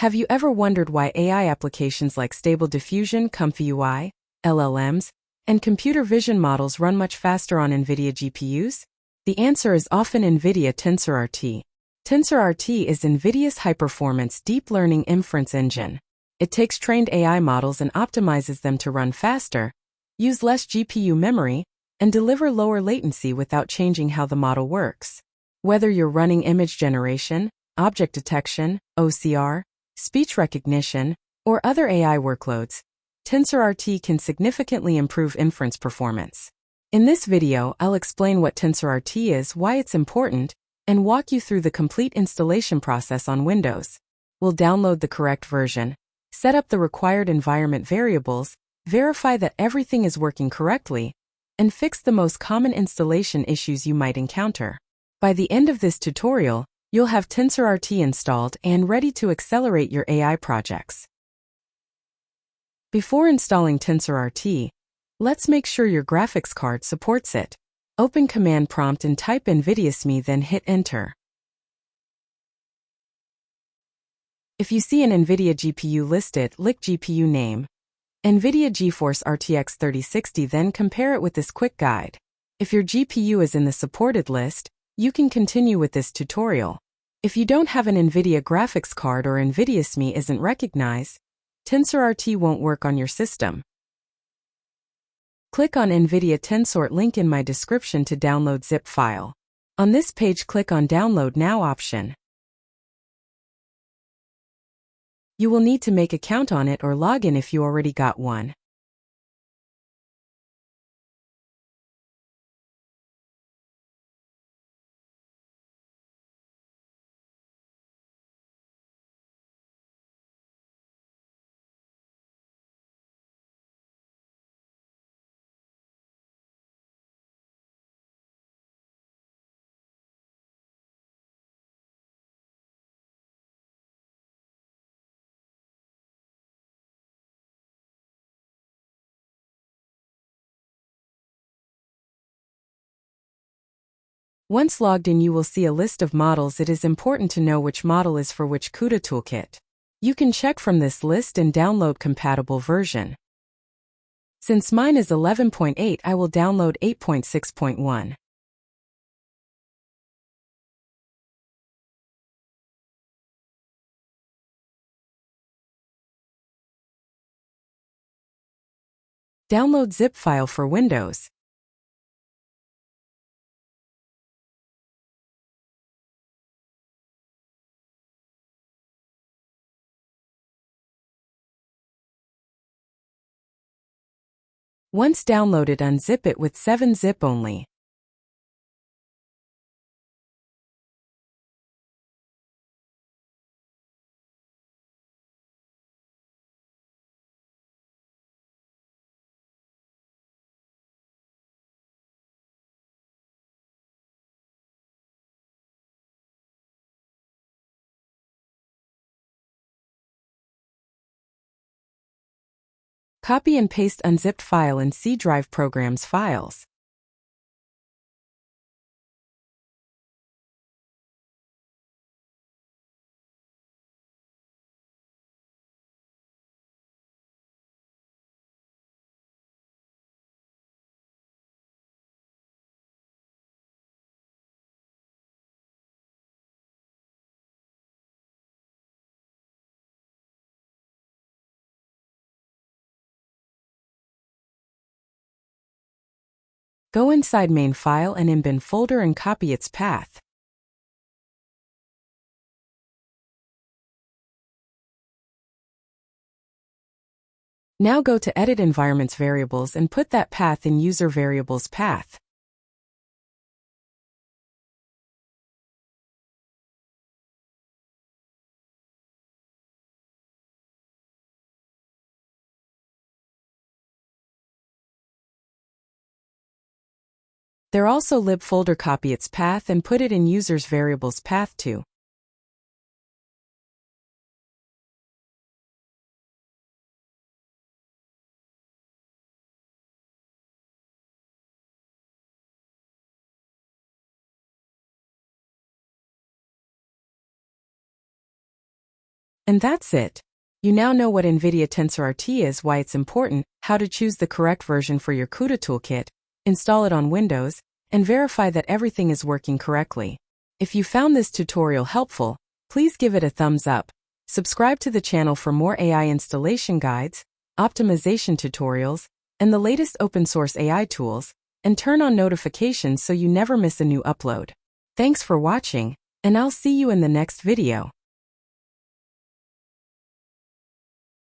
Have you ever wondered why AI applications like Stable Diffusion, ComfyUI, LLMs, and computer vision models run much faster on NVIDIA GPUs? The answer is often NVIDIA TensorRT. TensorRT is NVIDIA's high-performance deep learning inference engine. It takes trained AI models and optimizes them to run faster, use less GPU memory, and deliver lower latency without changing how the model works. Whether you're running image generation, object detection, OCR, speech recognition, or other AI workloads, TensorRT can significantly improve inference performance. In this video, I'll explain what TensorRT is, why it's important, and walk you through the complete installation process on Windows. We'll download the correct version, set up the required environment variables, verify that everything is working correctly, and fix the most common installation issues you might encounter. By the end of this tutorial, you'll have TensorRT installed and ready to accelerate your AI projects. Before installing TensorRT, let's make sure your graphics card supports it. Open Command Prompt and type NVIDIA SME, then hit Enter. If you see an NVIDIA GPU listed, click GPU name, NVIDIA GeForce RTX 3060, then compare it with this quick guide. If your GPU is in the supported list, you can continue with this tutorial. If you don't have an NVIDIA graphics card or NVIDIA SME isn't recognized, TensorRT won't work on your system. Click on NVIDIA TensorRT link in my description to download zip file. On this page, click on Download Now option. You will need to make an account on it or log in if you already got one. Once logged in, you will see a list of models. It is important to know which model is for which CUDA toolkit. You can check from this list and download compatible version. Since mine is 11.8, I will download 8.6.1. Download zip file for Windows. Once downloaded, unzip it with 7-zip only. Copy and paste unzipped file in C drive programs files. Go inside main file and in bin folder and copy its path. Now go to Edit Environments Variables and put that path in User Variables path. There also lib folder, copy its path and put it in Users Variables path too. And that's it. You now know what NVIDIA TensorRT is, why it's important, how to choose the correct version for your CUDA toolkit, install it on Windows, and verify that everything is working correctly. If you found this tutorial helpful, please give it a thumbs up. Subscribe to the channel for more AI installation guides, optimization tutorials, and the latest open-source AI tools, and turn on notifications so you never miss a new upload. Thanks for watching, and I'll see you in the next video.